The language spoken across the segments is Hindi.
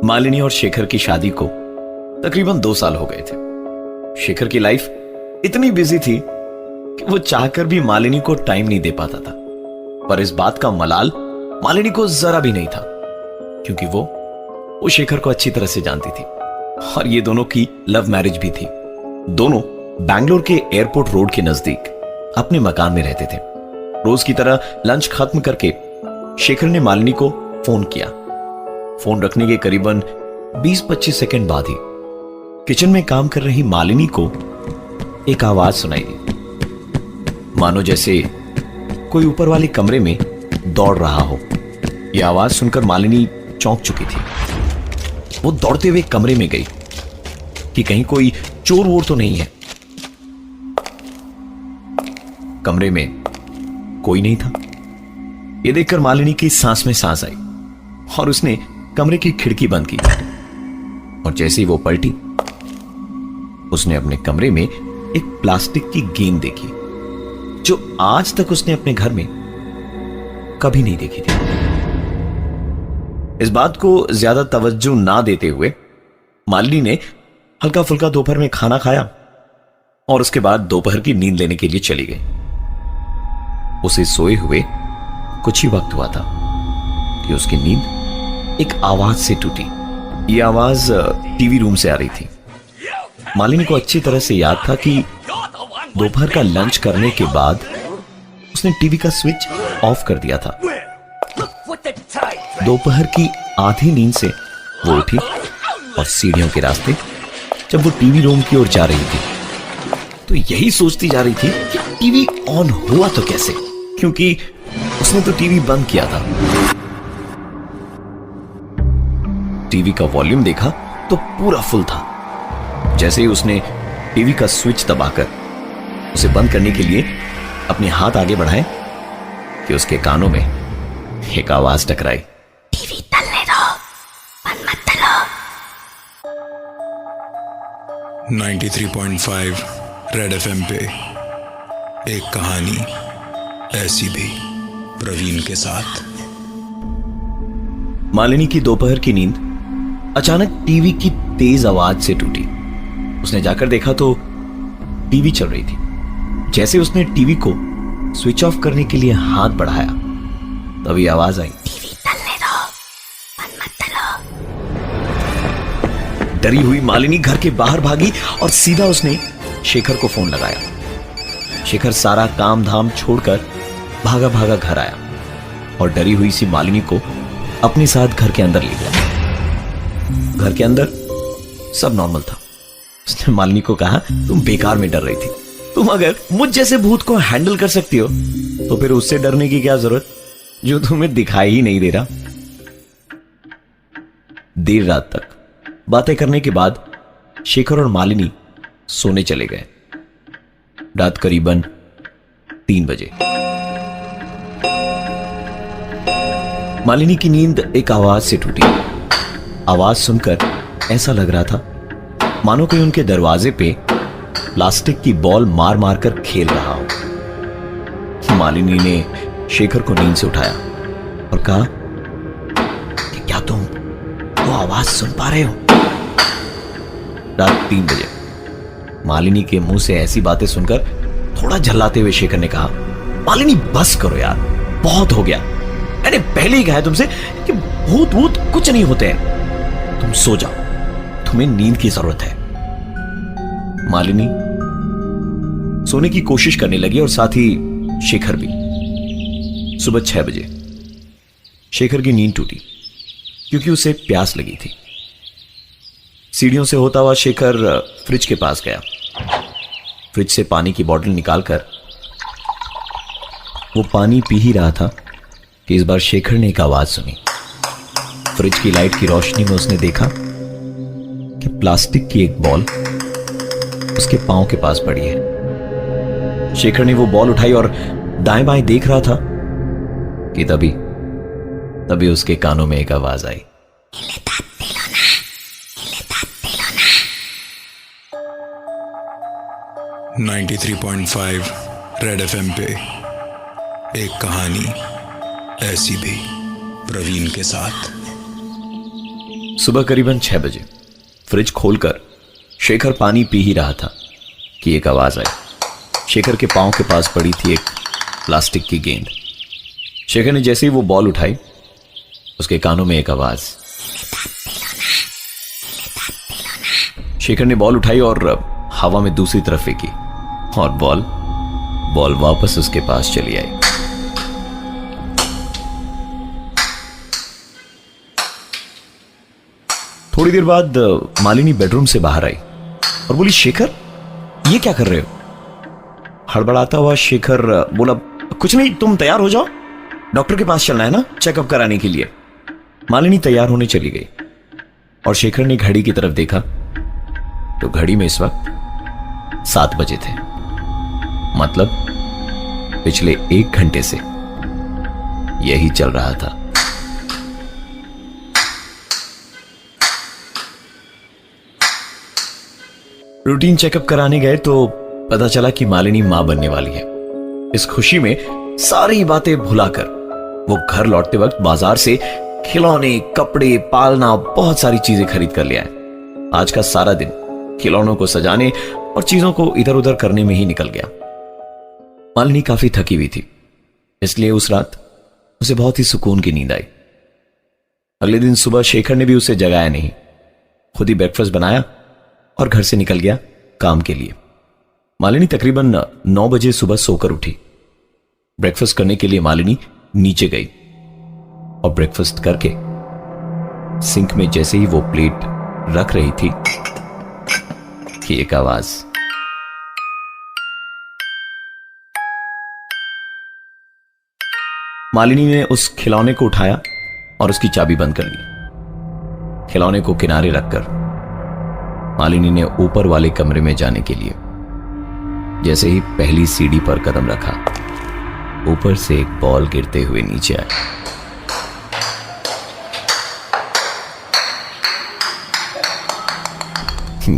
मालिनी और शेखर की शादी को तकरीबन 2 साल हो गए थे। शेखर की लाइफ इतनी बिजी थी कि वो चाहकर भी मालिनी को टाइम नहीं दे पाता था। पर इस बात का मलाल मालिनी को जरा भी नहीं था, क्योंकि वो शेखर को अच्छी तरह से जानती थी और ये दोनों की लव मैरिज भी थी। दोनों बैंगलोर के एयरपोर्ट रोड के नजदीक अपने मकान में रहते थे। रोज की तरह लंच खत्म करके शेखर ने मालिनी को फोन किया। फोन रखने के करीबन 20-25 सेकंड बाद ही किचन में काम कर रही मालिनी को एक आवाज सुनाई दी, मानो जैसे कोई ऊपर वाले कमरे में दौड़ रहा हो। यह आवाज सुनकर मालिनी चौंक चुकी थी। वो दौड़ते हुए कमरे में गई कि कहीं कोई चोर वोर तो नहीं है। कमरे में कोई नहीं था। यह देखकर मालिनी की सांस में सांस आई और उसने कमरे की खिड़की बंद की। और जैसे ही वो पलटी, उसने अपने कमरे में एक प्लास्टिक की गेंद देखी, जो आज तक उसने अपने घर में कभी नहीं देखी थी। इस बात को ज्यादा तवज्जो ना देते हुए मालिनी ने हल्का फुल्का दोपहर में खाना खाया और उसके बाद दोपहर की नींद लेने के लिए चली गई। उसे सोए हुए कुछ ही वक्त हुआ था कि उसकी नींद एक आवाज से टूटी। यह आवाज टीवी रूम से आ रही थी। मालिनी को अच्छी तरह से याद था कि दोपहर का लंच करने के बाद उसने टीवी का स्विच ऑफ कर दिया था। दोपहर की आधी नींद से वो उठी और सीढ़ियों के रास्ते जब वो टीवी रूम की ओर जा रही थी तो यही सोचती जा रही थी कि टीवी ऑन हुआ तो कैसे, क्योंकि उसने तो टीवी बंद किया था। टीवी का वॉल्यूम देखा तो पूरा फुल था। जैसे ही उसने टीवी का स्विच दबाकर उसे बंद करने के लिए अपने हाथ आगे बढ़ाए कि उसके कानों में एक आवाज टकराई, टीवी चलने दो, बंद मत करो। 93.5 रेड एफएम पे एक कहानी ऐसी भी, प्रवीण के साथ। मालिनी की दोपहर की नींद अचानक टीवी की तेज आवाज से टूटी। उसने जाकर देखा तो टीवी चल रही थी। जैसे उसने टीवी को स्विच ऑफ करने के लिए हाथ बढ़ाया, तभी आवाज आई, टीवी चलने दो, बंद मत करो। डरी हुई मालिनी घर के बाहर भागी और सीधा उसने शेखर को फोन लगाया। शेखर सारा काम धाम छोड़कर भागा भागा घर आया और डरी हुई सी मालिनी को अपने साथ घर के अंदर ले गया। घर के अंदर सब नॉर्मल था। उसने मालिनी को कहा, तुम बेकार में डर रही थी। तुम अगर मुझ जैसे भूत को हैंडल कर सकती हो तो फिर उससे डरने की क्या जरूरत जो तुम्हें दिखाई ही नहीं दे रहा। देर रात तक बातें करने के बाद शेखर और मालिनी सोने चले गए। रात करीबन 3 बजे मालिनी की नींद एक आवाज से टूटी। आवाज सुनकर ऐसा लग रहा था मानो कोई उनके दरवाजे पे प्लास्टिक की बॉल मार मार कर खेल रहा हो। मालिनी ने शेखर को नींद से उठाया और कहा कि क्या तुम वो आवाज सुन पा रहे हो? रात 3 बजे मालिनी के मुंह से ऐसी बातें सुनकर थोड़ा झल्लाते हुए शेखर ने कहा, मालिनी बस करो यार, बहुत हो गया। मैंने पहले ही कहा है तुमसे कि भूत भूत कुछ नहीं होते हैं। तुम सो जाओ, तुम्हें नींद की जरूरत है। मालिनी सोने की कोशिश करने लगी और साथ ही शेखर भी। सुबह 6 बजे शेखर की नींद टूटी क्योंकि उसे प्यास लगी थी। सीढ़ियों से होता हुआ शेखर फ्रिज के पास गया। फ्रिज से पानी की बोतल निकालकर वो पानी पी ही रहा था कि इस बार शेखर ने एक आवाज सुनी। फ्रिज की लाइट की रोशनी में उसने देखा कि प्लास्टिक की एक बॉल उसके पांव के पास पड़ी है। शेखर ने वो बॉल उठाई और दाएं बाएं देख रहा था कि तभी उसके कानों में एक आवाज आई, 93.5 रेड एफएम पे एक कहानी ऐसी भी, प्रवीण के साथ। सुबह करीबन 6 बजे फ्रिज खोलकर शेखर पानी पी ही रहा था कि एक आवाज आई। शेखर के पांव के पास पड़ी थी एक प्लास्टिक की गेंद। शेखर ने जैसे ही वो बॉल उठाई, उसके कानों में एक आवाज। शेखर ने बॉल उठाई और हवा में दूसरी तरफ फेंकी और बॉल वापस उसके पास चली आई। थोड़ी देर बाद मालिनी बेडरूम से बाहर आई और बोली, शेखर ये क्या कर रहे हो? हड़बड़ाता हुआ शेखर बोला, कुछ नहीं, तुम तैयार हो जाओ, डॉक्टर के पास चलना है ना चेकअप कराने के लिए। मालिनी तैयार होने चली गई और शेखर ने घड़ी की तरफ देखा तो घड़ी में इस वक्त 7 बजे थे। मतलब पिछले 1 घंटे से यही चल रहा था। रूटीन चेकअप कराने गए तो पता चला कि मालिनी मां बनने वाली है। इस खुशी में सारी बातें भुलाकर वो घर लौटते वक्त बाजार से खिलौने, कपड़े, पालना, बहुत सारी चीजें खरीद कर ले आए। आज का सारा दिन खिलौनों को सजाने और चीजों को इधर उधर करने में ही निकल गया। मालिनी काफी थकी हुई थी, इसलिए उस रात उसे बहुत ही सुकून की नींद आई। अगले दिन सुबह शेखर ने भी उसे जगाया नहीं, खुद ही ब्रेकफास्ट बनाया और घर से निकल गया काम के लिए। मालिनी तकरीबन 9 बजे सुबह सोकर उठी। ब्रेकफास्ट करने के लिए मालिनी नीचे गई और ब्रेकफास्ट करके सिंक में जैसे ही वो प्लेट रख रही थी कि एक आवाज। मालिनी ने उस खिलौने को उठाया और उसकी चाबी बंद कर ली। खिलौने को किनारे रखकर मालिनी ने ऊपर वाले कमरे में जाने के लिए जैसे ही पहली सीढ़ी पर कदम रखा, ऊपर से एक बॉल गिरते हुए नीचे आया।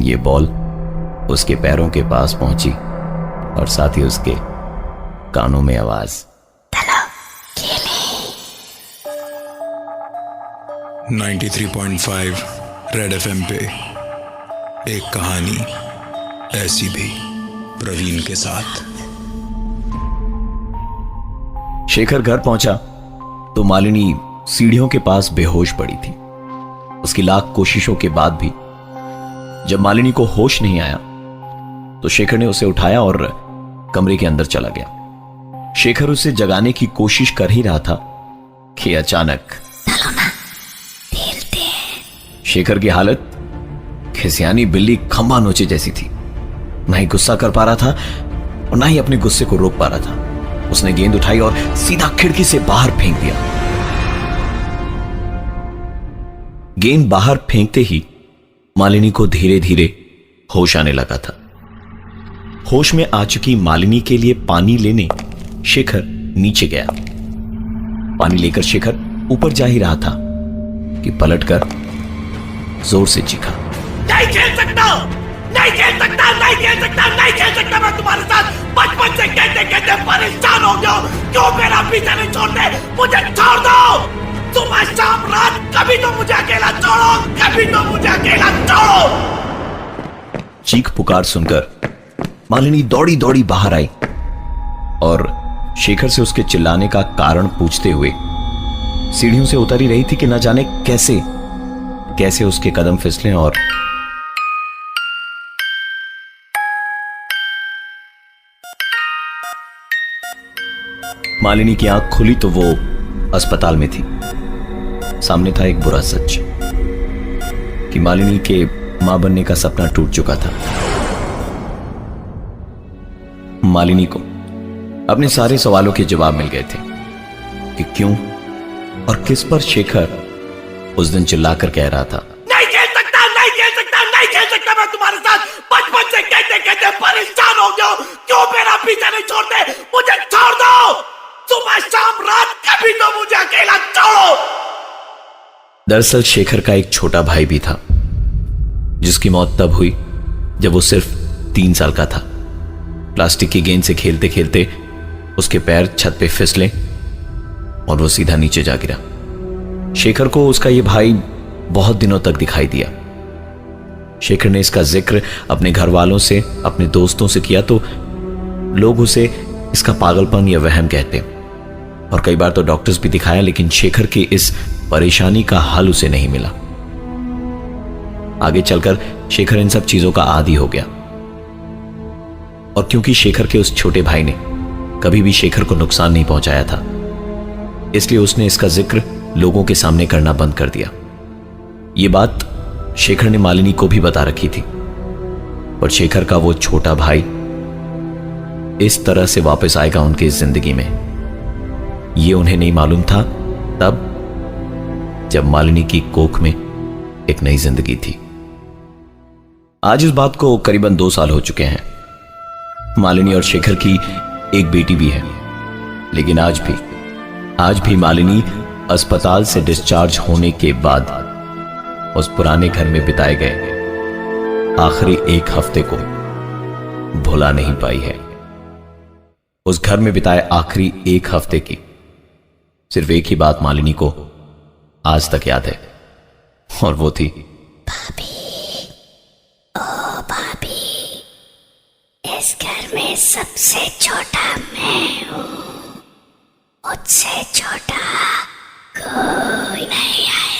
ये बॉल उसके पैरों के पास पहुंची और साथ ही उसके कानों में आवाज। 93.5 रेड एफएम पे एक कहानी ऐसी भी, प्रवीण के साथ। शेखर घर पहुंचा तो मालिनी सीढ़ियों के पास बेहोश पड़ी थी। उसकी लाख कोशिशों के बाद भी जब मालिनी को होश नहीं आया तो शेखर ने उसे उठाया और कमरे के अंदर चला गया। शेखर उसे जगाने की कोशिश कर ही रहा था कि अचानक शेखर की हालत खिसियानी बिल्ली खंबा नोचे जैसी थी। ना ही गुस्सा कर पा रहा था और ना ही अपने गुस्से को रोक पा रहा था। उसने गेंद उठाई और सीधा खिड़की से बाहर फेंक दिया। गेंद बाहर फेंकते ही मालिनी को धीरे धीरे होश आने लगा था। होश में आ चुकी मालिनी के लिए पानी लेने शेखर नीचे गया। पानी लेकर शेखर ऊपर जा ही रहा था कि पलटकर जोर से चीखा, नहीं खेल सकता, नहीं खेल सकता, नहीं खेल सकता, नहीं खेल सकता मैं तुम्हारे साथ। बचपन से कहते कहते परेशान हो गया। क्यों मेरा पीछा नहीं छोड़ते? मुझे छोड़ दो। सुबह शाम रात कभी तो मुझे अकेला छोड़ो, कभी तो मुझे अकेला छोड़ो। चीख पुकार सुनकर मालिनी दौड़ी दौड़ी बाहर आई और शेखर से उसके चिल्लाने का कारण पूछते हुए सीढ़ियों से उतर ही रही थी कि न जाने कैसे कैसे उसके कदम फिसले और मालिनी की आंख खुली तो वो अस्पताल में थी। सामने था एक बुरा सच कि मालिनी के मां बनने का सपना टूट चुका था। मालिनी को अपने सारे सवालों के जवाब मिल गए थे कि क्यों और किस पर शेखर उस दिन चिल्लाकर कह रहा था, नहीं खेल सकता, नहीं खेल सकता, नहीं खेल सकता मैं तुम्हारे साथ। बचपन से कहते कहते परेशान हो गया। क्यों मेरा पीछा नहीं छोड़ते? मुझे छोड़ दो। सुबह शाम रात कभी तो मुझे अकेला छोड़ो। दरअसल शेखर का एक छोटा भाई भी था जिसकी मौत तब हुई जब वो सिर्फ 3 साल का था। प्लास्टिक की गेंद से खेलते खेलते उसके पैर छत पे फिसले और वो सीधा नीचे जा गिरा। शेखर को उसका ये भाई बहुत दिनों तक दिखाई दिया। शेखर ने इसका जिक्र अपने घर वालों से, अपने दोस्तों से किया तो लोग उसे इसका पागलपन या वहम कहते, और कई बार तो डॉक्टर्स भी दिखाया, लेकिन शेखर की इस परेशानी का हल उसे नहीं मिला। आगे चलकर शेखर इन सब चीजों का आदी हो गया, और क्योंकि शेखर के उस छोटे भाई ने कभी भी शेखर को नुकसान नहीं पहुंचाया था, इसलिए उसने इसका जिक्र लोगों के सामने करना बंद कर दिया। यह बात शेखर ने मालिनी को भी बता रखी थी, और शेखर का वो छोटा भाई इस तरह से वापस आएगा उनकी जिंदगी में, ये उन्हें नहीं मालूम था तब जब मालिनी की कोख में एक नई जिंदगी थी। आज इस बात को करीबन 2 साल हो चुके हैं। मालिनी और शेखर की एक बेटी भी है, लेकिन आज भी मालिनी अस्पताल से डिस्चार्ज होने के बाद उस पुराने घर में बिताए गए आखिरी 1 हफ्ते को भुला नहीं पाई है। उस घर में बिताए आखिरी 1 हफ्ते की सिर्फ एक ही बात मालिनी को आज तक याद है, और वो थी, भाभी, इस घर में सबसे छोटा मैं हूं, मुझसे छोटा कोई नहीं आएगा।